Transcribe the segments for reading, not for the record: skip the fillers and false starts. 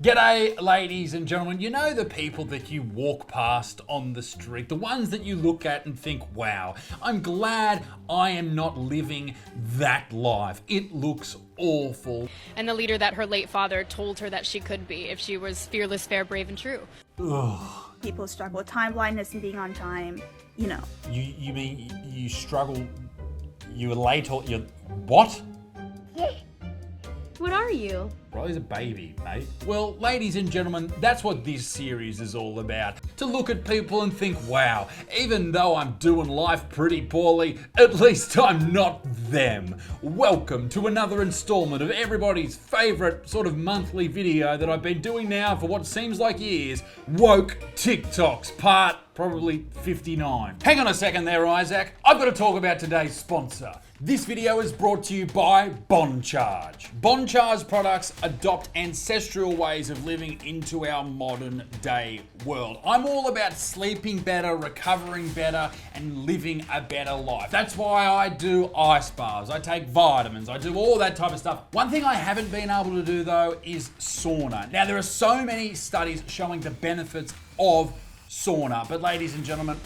G'day, ladies and gentlemen. You know the people that you walk past on the street, the ones that you look at and think, wow, I'm glad I am not living that life. It looks awful. And the leader that her late father told her that she could be if she was fearless, fair, brave, and true. Ugh. People struggle with time blindness and being on time, you know. You mean you struggle, you're late or you're, what? What are you? Riley's a baby, mate. Well, ladies and gentlemen, that's what this series is all about. To look at people and think, wow, even though I'm doing life pretty poorly, at least I'm not them. Welcome to another installment of everybody's favorite sort of monthly video that I've been doing now for what seems like years, Woke TikToks, part probably 59. Hang on a second there, Isaac. I've got to talk about today's sponsor. This video is brought to you by Boncharge. Boncharge products adopt ancestral ways of living into our modern day world. I'm all about sleeping better, recovering better, and living a better life. That's why I do ice baths, I take vitamins, I do all that type of stuff. One thing I haven't been able to do though is sauna. Now there are so many studies showing the benefits of sauna, but ladies and gentlemen,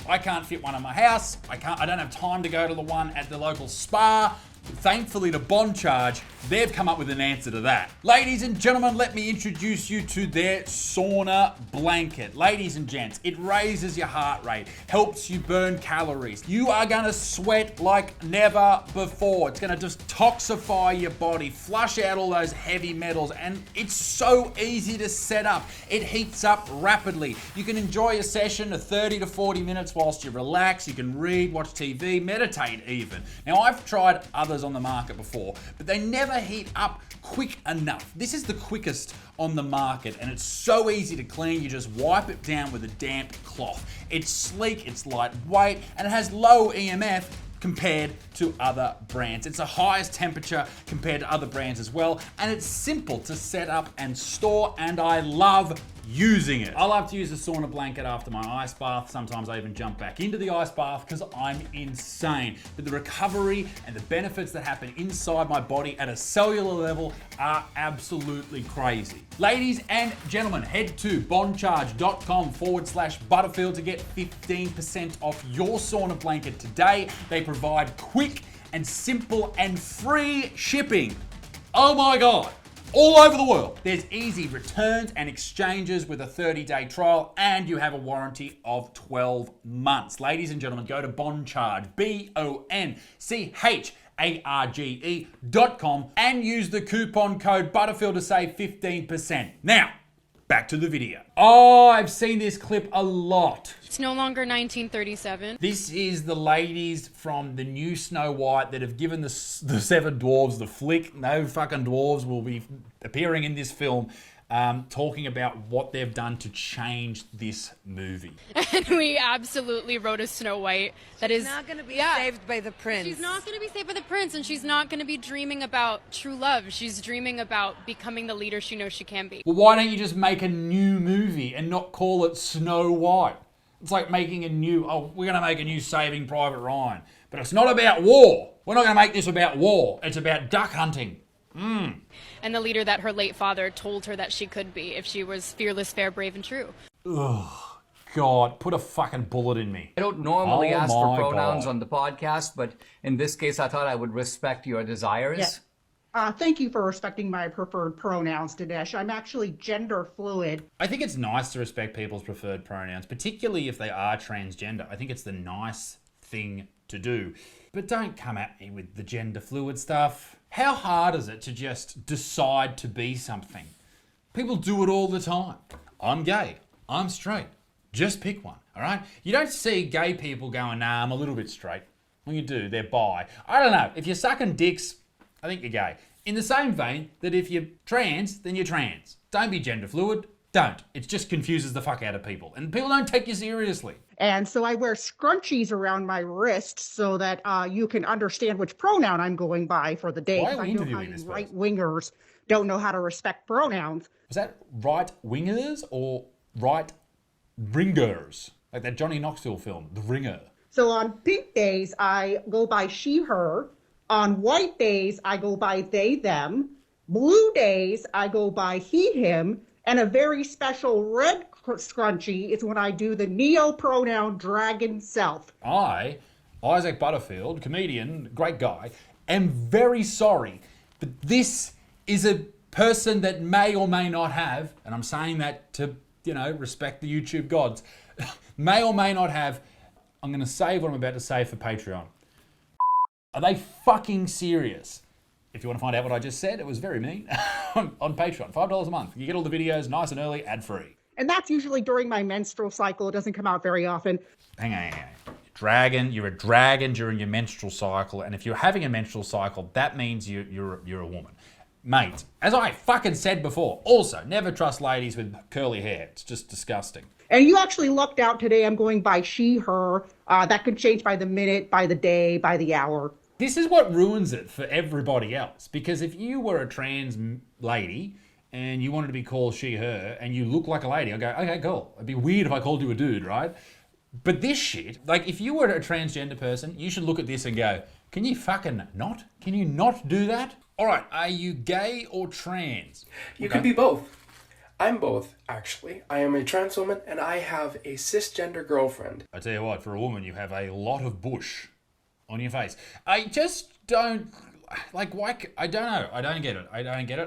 I can't fit one in my house. I don't have time to go to the one at the local spa. Thankfully to Boncharge, they've come up with an answer to that. Ladies and gentlemen, let me introduce you to their sauna blanket. Ladies and gents, it raises your heart rate, helps you burn calories. You are gonna sweat like never before. It's gonna just toxify your body, flush out all those heavy metals, and it's so easy to set up. It heats up rapidly. You can enjoy a session of 30 to 40 minutes whilst you relax. You can read, watch TV, meditate even. Now I've tried others on the market before, but they never heat up quick enough. This is the quickest on the market, and it's so easy to clean. You just wipe it down with a damp cloth. It's sleek, it's lightweight, and it has low EMF compared to other brands. It's the highest temperature compared to other brands as well, and it's simple to set up and store, and I love using it. I love to use a sauna blanket after my ice bath. Sometimes I even jump back into the ice bath because I'm insane. But the recovery and the benefits that happen inside my body at a cellular level are absolutely crazy. Ladies and gentlemen, head to boncharge.com/Butterfield to get 15% off your sauna blanket today. They provide quick and simple and free shipping. Oh my God. All over the world. There's easy returns and exchanges with a 30-day trial, and you have a warranty of 12 months. Ladies and gentlemen, go to Boncharge, BONCHARGE.com, and use the coupon code Butterfield to save 15%. Now, back to the video. Oh, I've seen this clip a lot. It's no longer 1937. This is the ladies from the new Snow White that have given the seven dwarves the flick. No fucking dwarves will be appearing in this film, talking about what they've done to change this movie. And we absolutely wrote a Snow White that is not going to be saved by the prince. She's not going to be saved by the prince, and she's not going to be dreaming about true love. She's dreaming about becoming the leader she knows she can be. Well, why don't you just make a new movie and not call it Snow White? It's like making we're going to make a new Saving Private Ryan. But it's not about war. We're not going to make this about war. It's about duck hunting. And the leader that her late father told her that she could be if she was fearless, fair, brave, and true. Ugh. God, put a fucking bullet in me. I don't normally ask for pronouns God. on the podcast, but in this case, I thought I would respect your desires. Yes. Thank you for respecting my preferred pronouns, Dinesh. I'm actually gender fluid. I think it's nice to respect people's preferred pronouns, particularly if they are transgender. I think it's the nice thing to do. But don't come at me with the gender fluid stuff. How hard is it to just decide to be something? People do it all the time. I'm gay. I'm straight. Just pick one, all right? You don't see gay people going, nah, I'm a little bit straight. Well, you do. They're bi. I don't know. If you're sucking dicks, I think you're gay. In the same vein that if you're trans, then you're trans. Don't be gender fluid. Don't. It just confuses the fuck out of people. And people don't take you seriously. And so I wear scrunchies around my wrists so that you can understand which pronoun I'm going by for the day. Why are we I know how interviewing you this person? right-wingers don't know how to respect pronouns. Was that right-wingers or right-ringers? Like that Johnny Knoxville film, The Ringer. So on pink days, I go by she, her. On white days, I go by they, them. Blue days, I go by he, him. And a very special red scrunchie is when I do the neo-pronoun dragon self. I, Isaac Butterfield, comedian, great guy, am very sorry, but this is a person that may or may not have, and I'm saying that to, respect the YouTube gods, may or may not have, I'm going to save what I'm about to say for Patreon. Are they fucking serious? If you want to find out what I just said, it was very mean, on Patreon, $5 a month. You get all the videos nice and early, ad-free. And that's usually during my menstrual cycle. It doesn't come out very often. Hang on. You're a dragon during your menstrual cycle, and if you're having a menstrual cycle, that means you're a woman. Mate, as I fucking said before, also, never trust ladies with curly hair. It's just disgusting. And you actually lucked out today. I'm going by she, her. That could change by the minute, by the day, by the hour. This is what ruins it for everybody else. Because if you were a trans lady and you wanted to be called she, her, and you look like a lady, I'd go, okay, cool. It'd be weird if I called you a dude, right? But this shit, like if you were a transgender person, you should look at this and go, can you fucking not? Can you not do that? All right, are you gay or trans? You could be both. I'm both, actually. I am a trans woman and I have a cisgender girlfriend. I tell you what, for a woman, you have a lot of bush on your face. I just don't, why, I don't know. I don't get it.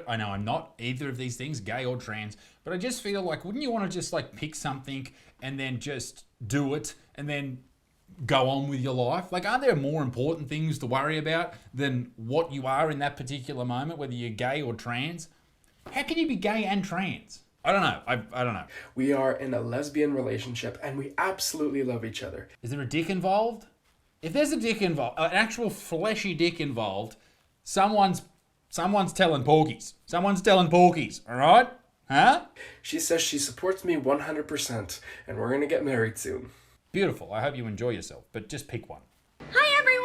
I know I'm not either of these things, gay or trans, but I just feel like, wouldn't you want to just pick something and then just do it and then go on with your life? Aren't there more important things to worry about than what you are in that particular moment, whether you're gay or trans? How can you be gay and trans? I don't know. I don't know. We are in a lesbian relationship and we absolutely love each other. Is there a dick involved? If there's a dick involved, an actual fleshy dick involved, someone's telling porkies. Someone's telling porkies, all right? Huh? She says she supports me 100% and we're going to get married soon. Beautiful. I hope you enjoy yourself, but just pick one. Hi everyone!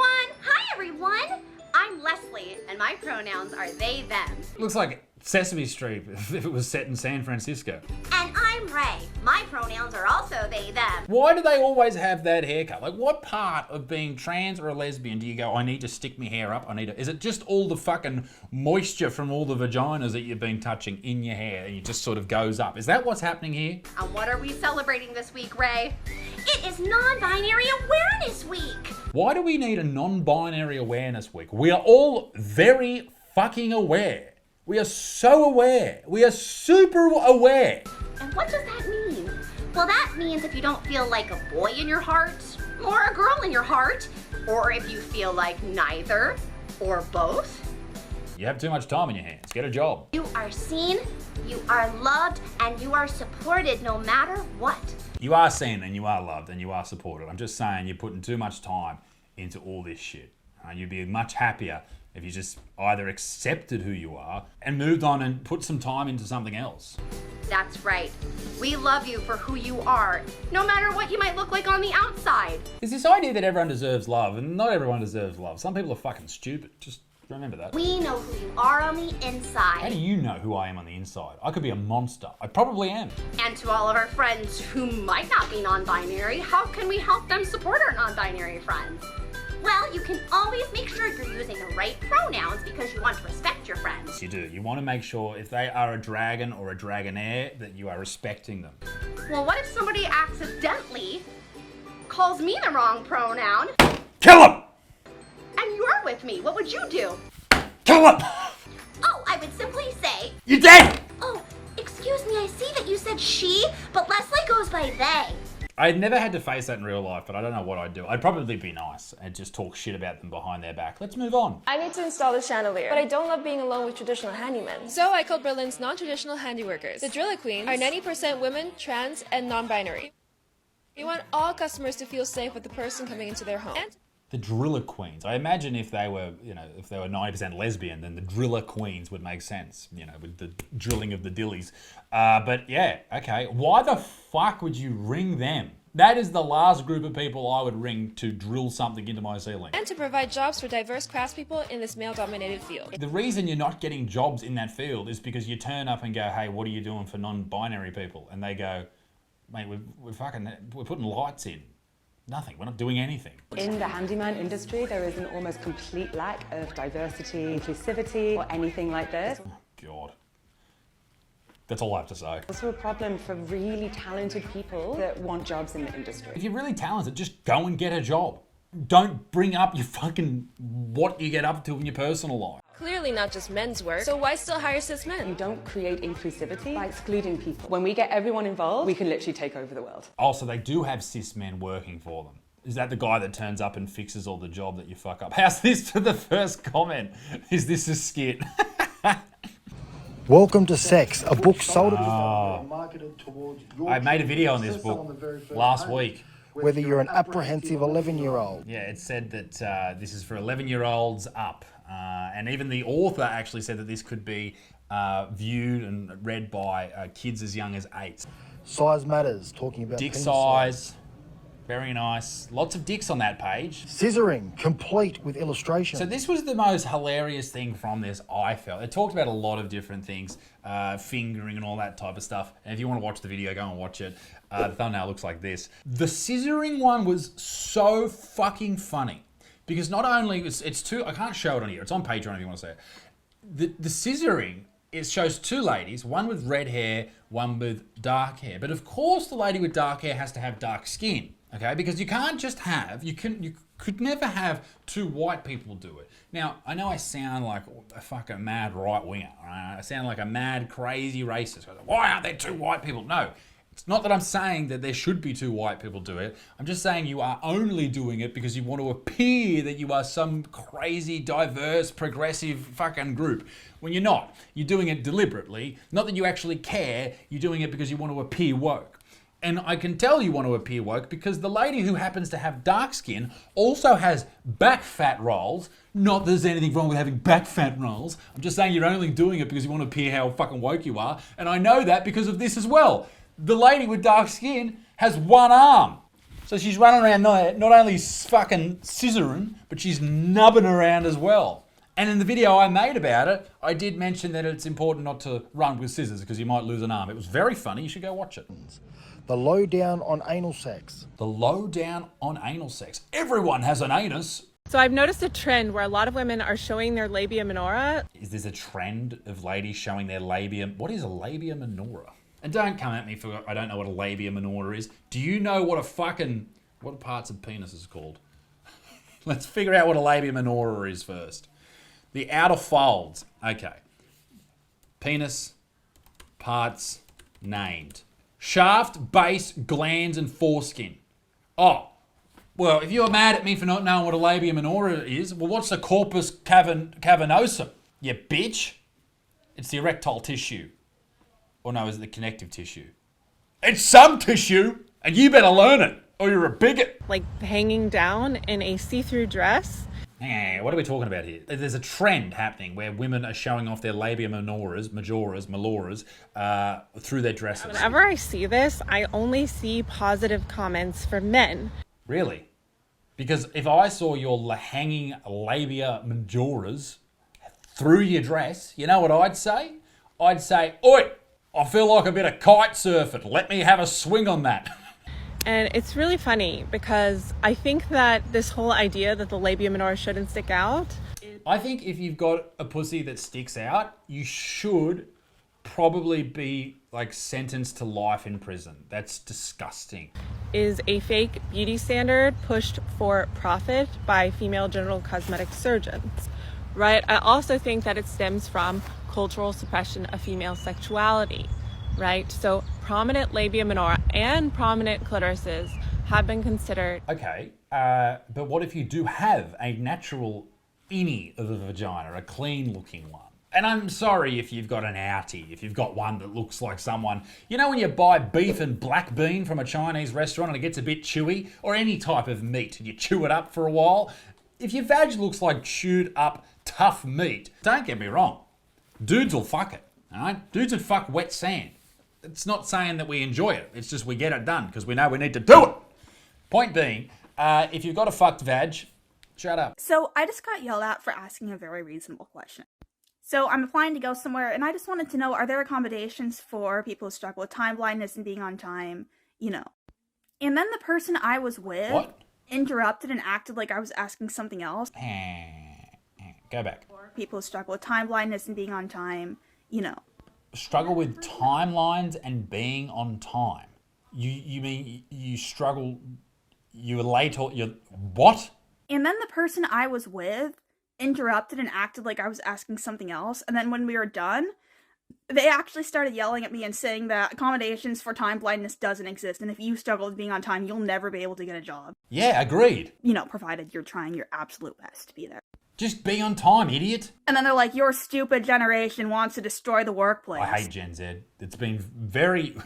I'm Leslie, and my pronouns are they, them. Looks like Sesame Street if it was set in San Francisco. And I'm Ray. My pronouns are also they, them. Why do they always have that haircut? What part of being trans or a lesbian do you go, I need to stick my hair up, is it just all the fucking moisture from all the vaginas that you've been touching in your hair and it just sort of goes up? Is that what's happening here? And what are we celebrating this week, Ray? It is Non-Binary Awareness Week. Why do we need a non-binary awareness week? We are all very fucking aware. We are so aware. We are super aware. And what does that mean? Well, that means if you don't feel like a boy in your heart, or a girl in your heart, or if you feel like neither, or both. You have too much time in your hands. Get a job. You are seen, you are loved, and you are supported no matter what. You are seen and you are loved and you are supported. I'm just saying you're putting too much time into all this shit. You'd be much happier if you just either accepted who you are and moved on and put some time into something else. That's right. We love you for who you are, no matter what you might look like on the outside. There's this idea that everyone deserves love, and not everyone deserves love. Some people are fucking stupid. Just remember that. We know who you are on the inside. How do you know who I am on the inside? I could be a monster. I probably am. And to all of our friends who might not be non-binary, how can we help them support our non-binary friends? Well, you can always make sure you're using the right pronouns because you want to respect your friends. You do. You want to make sure if they are a dragon or a dragonaire that you are respecting them. Well, what if somebody accidentally calls me the wrong pronoun? Kill him! And you're with me. What would you do? Kill him! Oh, I would simply say... You're dead! Oh, excuse me, I see that you said she, but Leslie goes by they. I'd never had to face that in real life, but I don't know what I'd do. I'd probably be nice and just talk shit about them behind their back. Let's move on. I need to install the chandelier, but I don't love being alone with traditional handymen. So I called Berlin's non-traditional handiworkers. The Driller Queens are 90% women, trans, and non-binary. We want all customers to feel safe with the person coming into their home. And the Driller Queens. I imagine if they were, if they were 90% lesbian, then the Driller Queens would make sense, with the drilling of the dillies. But yeah, okay. Why the fuck would you ring them? That is the last group of people I would ring to drill something into my ceiling. And to provide jobs for diverse craftspeople in this male-dominated field. The reason you're not getting jobs in that field is because you turn up and go, hey, what are you doing for non-binary people? And they go, mate, we're putting lights in. Nothing. We're not doing anything. In the handyman industry, there is an almost complete lack of diversity, inclusivity, or anything like this. Oh, God. That's all I have to say. Also a problem for really talented people that want jobs in the industry. If you're really talented, just go and get a job. Don't bring up your fucking what you get up to in your personal life. Clearly not just men's work, so why still hire cis men? You don't create inclusivity by excluding people. When we get everyone involved, we can literally take over the world. Oh, so they do have cis men working for them. Is that the guy that turns up and fixes all the job that you fuck up? How's this for the first comment? Is this a skit? Welcome to Sex, a book sold at I made a video on this book last week. whether you're an apprehensive 11-year-old. Yeah, it said that this is for 11-year-olds up. And even the author actually said that this could be viewed and read by kids as young as 8. Size matters, talking about dick penis size. Very nice. Lots of dicks on that page. Scissoring, complete with illustration. So this was the most hilarious thing from this, I felt. It talked about a lot of different things, fingering and all that type of stuff. And if you want to watch the video, go and watch it. The thumbnail looks like this. The scissoring one was so fucking funny. Because not only, it's two, I can't show it on here. It's on Patreon if you want to see it. The scissoring, it shows 2 ladies, one with red hair, one with dark hair. But of course the lady with dark hair has to have dark skin. Okay, because you can't just have, you could never have 2 white people do it. Now, I know I sound like a fucking mad right-winger, right? I sound like a mad, crazy racist. Why aren't there 2 white people? No, it's not that I'm saying that there should be 2 white people do it. I'm just saying you are only doing it because you want to appear that you are some crazy, diverse, progressive fucking group. When you're not. You're doing it deliberately. Not that you actually care, you're doing it because you want to appear woke. And I can tell you want to appear woke because the lady who happens to have dark skin also has back fat rolls. Not that there's anything wrong with having back fat rolls. I'm just saying you're only doing it because you want to appear how fucking woke you are. And I know that because of this as well. The lady with dark skin has 1 arm. So she's running around not only fucking scissoring, but she's nubbing around as well. And in the video I made about it, I did mention that it's important not to run with scissors because you might lose an arm. It was very funny. You should go watch it. The lowdown on anal sex. The lowdown on anal sex. Everyone has an anus. So I've noticed a trend where a lot of women are showing their labia minora. Is there a trend of ladies showing their labia? What is a labia minora? And don't come at me for I don't know what a labia minora is. Do you know what what parts of penis is called? Let's figure out what a labia minora is first. The outer folds. Okay. Penis, parts, named. Shaft, base, glands, and foreskin. Oh, well, if you're mad at me for not knowing what a labia minora is, well, what's the corpus cavernosum, you bitch? It's the erectile tissue. Or no, is it the connective tissue? It's some tissue, and you better learn it, or you're a bigot. Like hanging down in a see-through dress. What are we talking about here? There's a trend happening where women are showing off their labia minoras, majoras, through their dresses. Whenever I see this, I only see positive comments from men. Really? Because if I saw your hanging labia majoras through your dress, you know what I'd say? I'd say, oi, I feel like a bit of kite surfing. Let me have a swing on that. And it's really funny because I think that this whole idea that the labia minora shouldn't stick out. I think if you've got a pussy that sticks out, you should probably be like sentenced to life in prison. That's disgusting. Is a fake beauty standard pushed for profit by female genital cosmetic surgeons, right? I also think that it stems from cultural suppression of female sexuality. Right, so prominent labia minora and prominent clitorises have been considered. Okay, but what if you do have a natural innie of the vagina, a clean looking one? And I'm sorry if you've got an outie, if you've got one that looks like someone, you know when you buy beef and black bean from a Chinese restaurant and it gets a bit chewy, or any type of meat and you chew it up for a while? If your vag looks like chewed up tough meat, don't get me wrong, dudes will fuck it, all right? Dudes would fuck wet sand. It's not saying that we enjoy it. It's just we get it done because we know we need to do it. Point being, if you've got a fucked vag, shut up. So I just got yelled at for asking a very reasonable question. So I'm applying to go somewhere, and I just wanted to know, are there accommodations for people who struggle with time blindness and being on time, you know? And then the person I was with interrupted and acted like I was asking something else. Go back. For people who struggle with time blindness and being on time, you know. struggle with timelines and being on time. You mean you struggle, you're late or you're, what? And then the person I was with interrupted and acted like I was asking something else. And then when we were done, they actually started yelling at me and saying that accommodations for time blindness doesn't exist. And if you struggle with being on time, you'll never be able to get a job. Yeah, agreed. You know, provided you're trying your absolute best to be there. Just be on time, idiot. And then they're like, your stupid generation wants to destroy the workplace. I hate Gen Z. It's been very...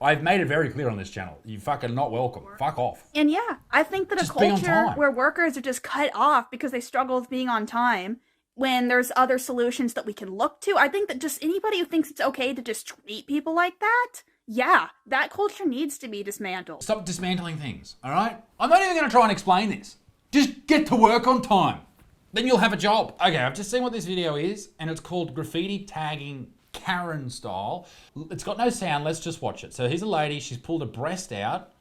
I've made it very clear on this channel. You fucking not welcome. Fuck off. And yeah, I think that just a culture where workers are just cut off because they struggle with being on time, when there's other solutions that we can look to, I think that just anybody who thinks it's okay to just treat people like that, yeah, that culture needs to be dismantled. Stop dismantling things, all right? I'm not even going to try and explain this. Just get to work on time. Then you'll have a job. Okay, I've just seen what this video is, and it's called Graffiti Tagging Karen Style. It's got no sound, let's just watch it. So here's a lady, she's pulled a breast out.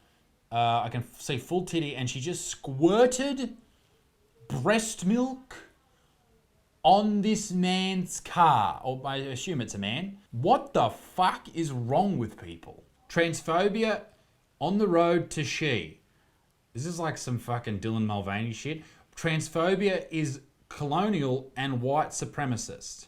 I can see full titty, and she just squirted breast milk on this man's car, or I assume it's a man. What the fuck is wrong with people? Transphobia on the road to she. This is like some fucking Dylan Mulvaney shit. Transphobia is colonial and white supremacist.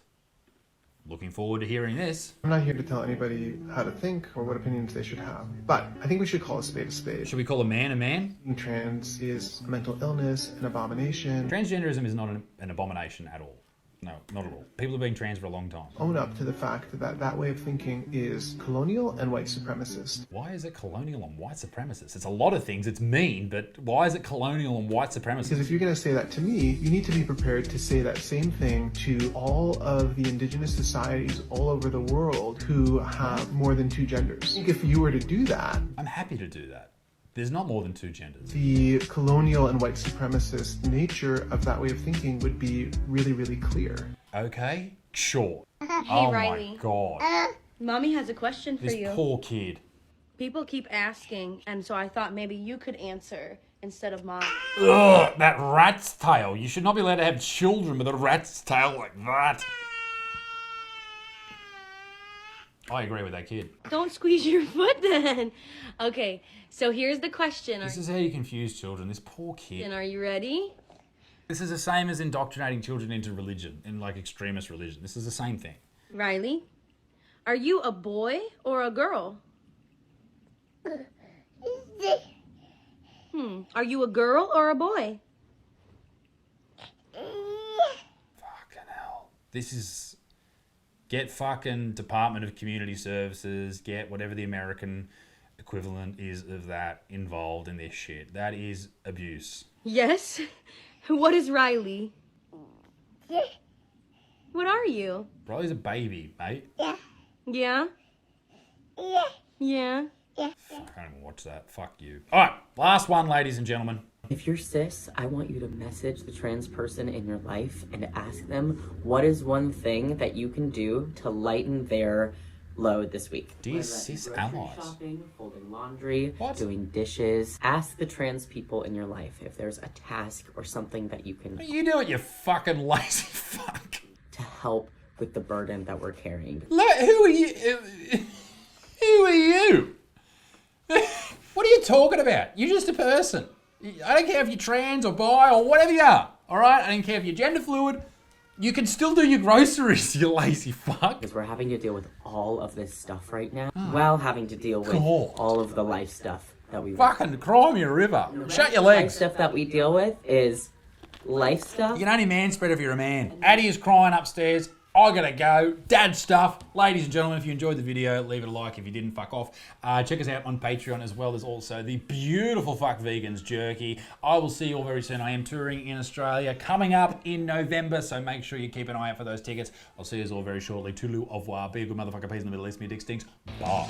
Looking forward to hearing this. I'm not here to tell anybody how to think or what opinions they should have, but I think we should call a spade a spade. Should we call a man a man? Trans is a mental illness, an abomination. Transgenderism is not an abomination at all. No, not at all. People have been trans for a long time. Own up to the fact that that way of thinking is colonial and white supremacist. Why is it colonial and white supremacist? It's a lot of things. It's mean, but why is it colonial and white supremacist? Because if you're going to say that to me, you need to be prepared to say that same thing to all of the indigenous societies all over the world who have more than two genders. I think if you were to do that... I'm happy to do that. There's not more than two genders. The colonial and white supremacist nature of that way of thinking would be really, really clear. Okay, sure. Hey, oh Riley. My God. Mommy has a question for you. This poor kid. People keep asking, and so I thought maybe you could answer instead of Mom. Ugh, that rat's tail. You should not be allowed to have children with a rat's tail like that. I agree with that kid. Don't squeeze your foot then. Okay, so here's the question. This is how you confuse children. This poor kid. And are you ready? This is the same as indoctrinating children into religion, in like extremist religion. This is the same thing. Riley, are you a boy or a girl? Are you a girl or a boy? Fucking hell. This is... Get fucking Department of Community Services, get whatever the American equivalent is of that involved in this shit. That is abuse. Yes. What is Riley? What are you? Riley's a baby, mate. Yeah? Yeah. Yeah. Fuck, I don't even watch that. Fuck you. Alright, last one, ladies and gentlemen. If you're cis, I want you to message the trans person in your life and ask them what is one thing that you can do to lighten their load this week. Dear cis allies. Shopping, folding laundry, what? Doing dishes. Ask the trans people in your life if there's a task or something that you can... What are you doing, you fucking lazy fuck? ...to help with the burden that we're carrying. Look, who are you? Who are you? What are you talking about? You're just a person. I don't care if you're trans or bi or whatever you are, all right? I don't care if you're gender fluid. You can still do your groceries, you lazy fuck. Because we're having to deal with all of this stuff right now, while having to deal with all of the life stuff that we... Fucking cry me a river. Shut your legs. Life stuff that we deal with is life stuff. You can only manspread if you're a man. Addie is crying upstairs. I gotta go. Dad stuff. Ladies and gentlemen, if you enjoyed the video, leave it a like. If you didn't, fuck off. Check us out on Patreon as well. There's also the beautiful fuck Vegans Jerky. I will see you all very soon. I am touring in Australia coming up in November, so make sure you keep an eye out for those tickets. I'll see you all very shortly. Toodaloo, au revoir. Be a good motherfucker. Peace in the Middle East. Me dick stinks. Bye.